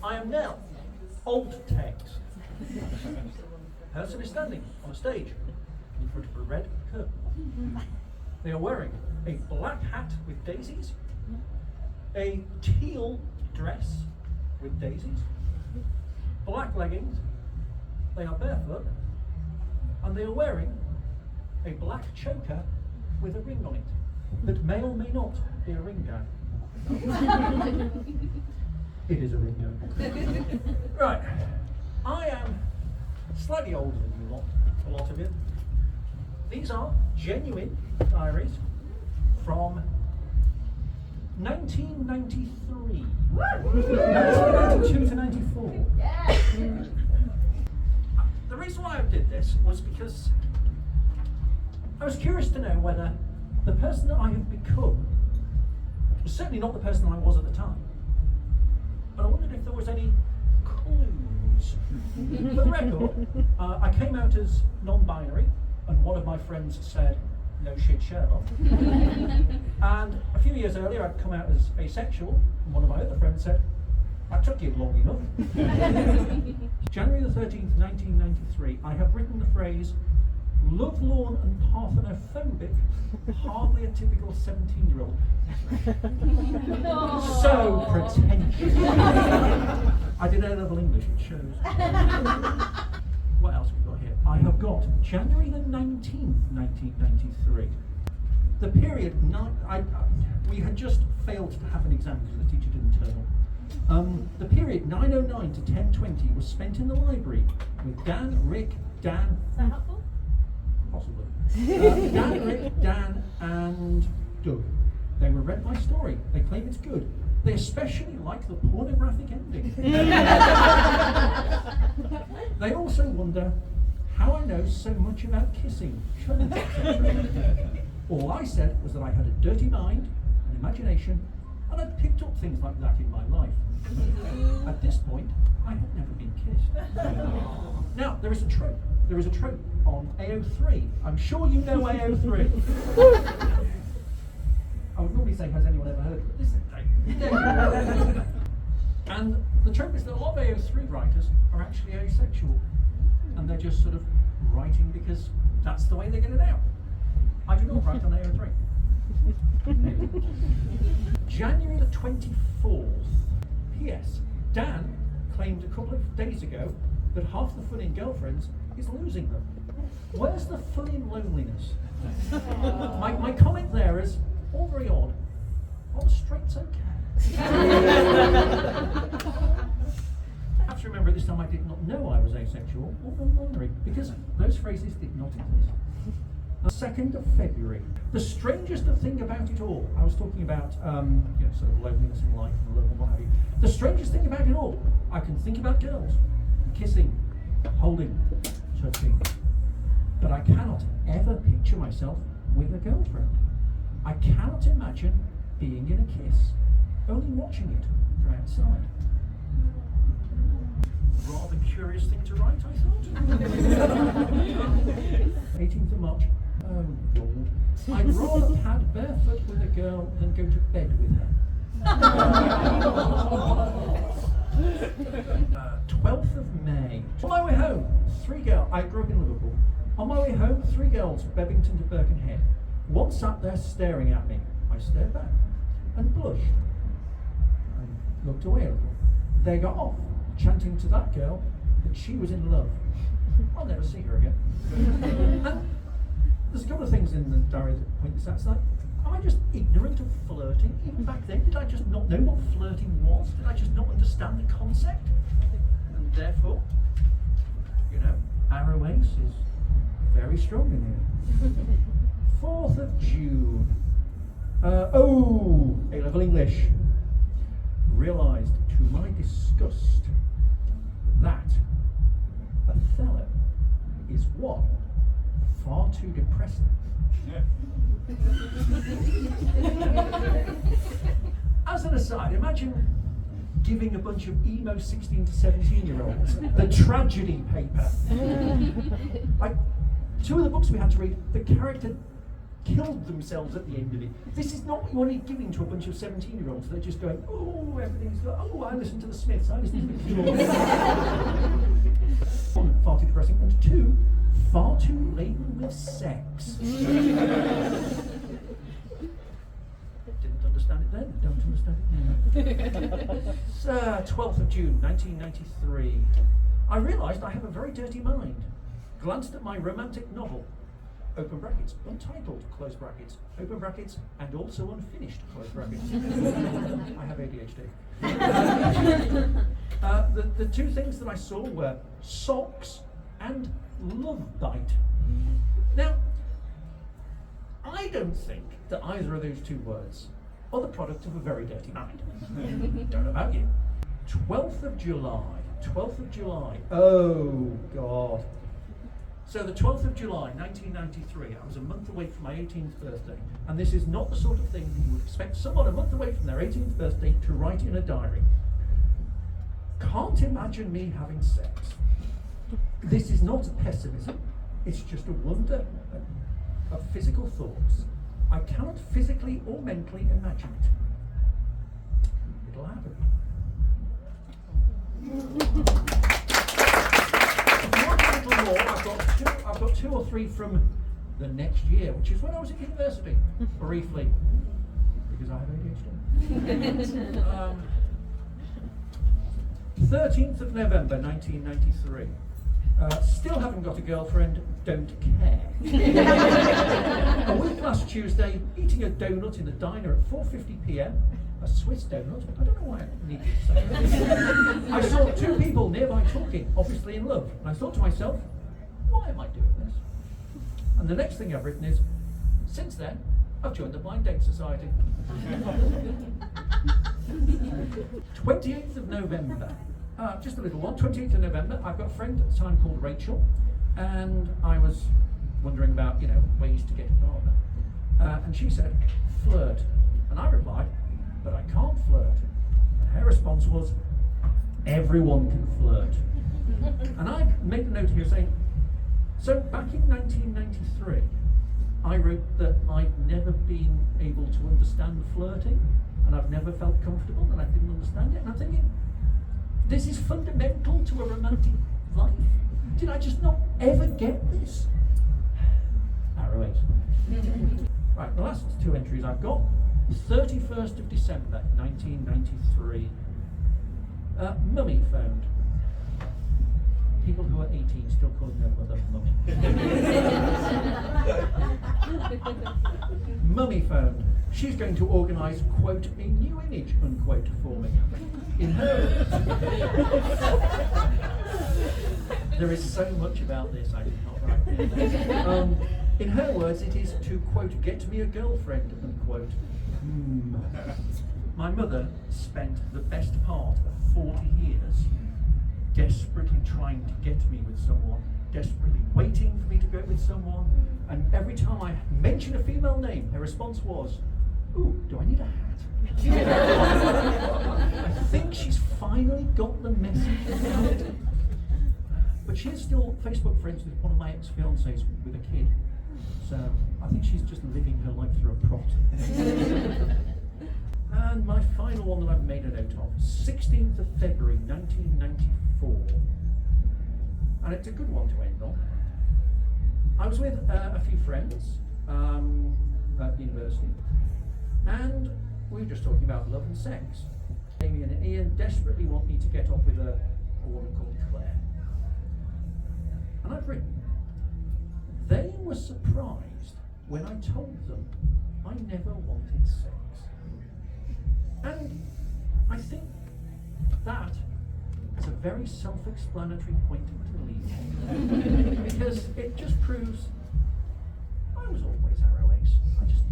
I am now alt text. Person is standing on a stage in front of a red curtain. They are wearing a black hat with daisies, a teal dress with daisies, black leggings, they are barefoot, and they are wearing a black choker with a ring on it that may or may not be a ring gang. It is a ring gang. Right, I am slightly older than you lot, a lot of you. These are genuine diaries from 1993. 1992 to 94. Yeah. The reason why I did this was because I was curious to know whether the person that I have become was certainly not the person I was at the time. But I wondered if there was any clues. For the record, I came out as non-binary, and one of my friends said, "No shit, Sherlock." And a few years earlier, I'd come out as asexual, and one of my other friends said, "That took you long enough." January the 13th, 1993, I have written the phrase, "lovelorn and parthenophobic, hardly a typical 17-year-old. No. So pretentious. I did A-level English, it shows. What else have we got here? I have got January the 19th, 1993. The period, we had just failed to have an exam because the teacher didn't turn up. The period 9:09 to 10:20 was spent in the library with Dan, Rick, Dan. Is that helpful? Possibly. Dan, Rick, Dan, and Doug. They were read my story. They claim it's good. They especially like the pornographic ending. They also wonder how I know so much about kissing. All I said was that I had a dirty mind, an imagination, and I'd picked up things like that in my life. At this point, I had never been kissed. Now, there is a trope. There is a trope on AO3. I'm sure you know AO3. I would normally say, has anyone ever heard of it? This is And the trope is that a lot of AO3 writers are actually asexual. And they're just sort of writing because that's the way they get it out. I do not write on AO3. January the 24th. P.S. Dan claimed a couple of days ago that half the fun in girlfriends is losing them. Where's the fun in loneliness? My comment there is all very odd. On the streets, okay. I have to remember at this time I did not know I was asexual or non-binary because those phrases did not exist. The 2nd of February. The strangest thing about it all, I was talking about sort of loneliness in life and love and what have you. The strangest thing about it all, I can think about girls, kissing, holding, touching, but I cannot ever picture myself with a girlfriend. I cannot imagine being in a kiss, only watching it from outside. Rather curious thing to write, I thought. 18th of March. Oh Lord. I'd rather pad barefoot with a girl than go to bed with her. 12th of May. On my way home, I grew up in Liverpool. On my way home, 3 girls, Bebington to Birkenhead. One sat there staring at me. I stared back and blushed. I looked away a little. They got off, chanting to that girl that she was in love. I'll never see her again. And there's a couple of things in the diary that point this out. It's like, am I just ignorant of flirting? Even back then, did I just not know what flirting was? Did I just not understand the concept? And therefore, arrow ace is very strong in here. 4th of June. A-level English. Realised to my disgust that Othello is one far too depressing. As an aside, imagine giving a bunch of emo 16 to 17-year-olds the tragedy paper. Like 2 of the books we had to read, the character killed themselves at the end of it. This is not what you want to be giving to a bunch of 17-year-olds. They're just going, oh, everything's good. Oh, I listen to the Smiths. I listen to the Cure. One, far too depressing. And two, far too laden with sex. Didn't understand it then, don't understand it now. So, 12th of June, 1993. I realised I have a very dirty mind. Glanced at my romantic novel, open brackets, untitled, close brackets, open brackets, and also unfinished, close brackets. I have ADHD. The two things that I saw were socks and love bite. Now, I don't think that either of those two words are the product of a very dirty mind. Don't know about you. 12th of July. 12th of July. Oh, God. So the 12th of July, 1993, I was a month away from my 18th birthday, and this is not the sort of thing that you would expect someone a month away from their 18th birthday to write in a diary. Can't imagine me having sex. This is not pessimism, it's just a wonder of physical thoughts. I cannot physically or mentally imagine it. It'll happen. More, I've got two or three from the next year, which is when I was at university, briefly, because I have ADHD. 13th of November, 1993. Still haven't got a girlfriend, don't care. A week last Tuesday, eating a donut in the diner at 4:50 p.m. A Swiss donut. I don't know why I needed to say that. I saw two people nearby talking, obviously in love, and I thought to myself, why am I doing this? And the next thing I've written is, since then, I've joined the Blind Date Society. 28th of November. Just a little one. 28th of November. I've got a friend at the time called Rachel, and I was wondering about, ways to get a partner. And she said, flirt. And I replied, but I can't flirt. And her response was, everyone can flirt. And I made a note here saying, so back in 1993, I wrote that I'd never been able to understand flirting, and I've never felt comfortable, and I didn't understand it. And I'm thinking, this is fundamental to a romantic life. Did I just not ever get this? Arroways. Right, the last two entries I've got. 31st of December, 1993. Mummy found. People who are 18 still calling their mother mummy. Mummy phone. She's going to organise, quote, a new image, unquote, for me. In her... There is so much about this I did not write. In her words, it is to, quote, get me a girlfriend, unquote. My mother spent the best part of 40 years desperately trying to get me with someone, desperately waiting for me to go with someone, and every time I mentioned a female name, her response was, ooh, do I need a hat? I think she's finally got the message out. But she is still Facebook friends with one of my ex-fiancés with a kid. So I think she's just living her life through a prot. And my final one that I've made a note of, 16th of February 1994. And it's a good one to end on. I was with a few friends at university, and we were just talking about love and sex. Amy and Ian desperately want me to get off with a woman called Claire. And I've written, they were surprised when I told them I never wanted sex. And I think that is a very self-explanatory point to leave on. Because it just proves I was always arrow ace. I just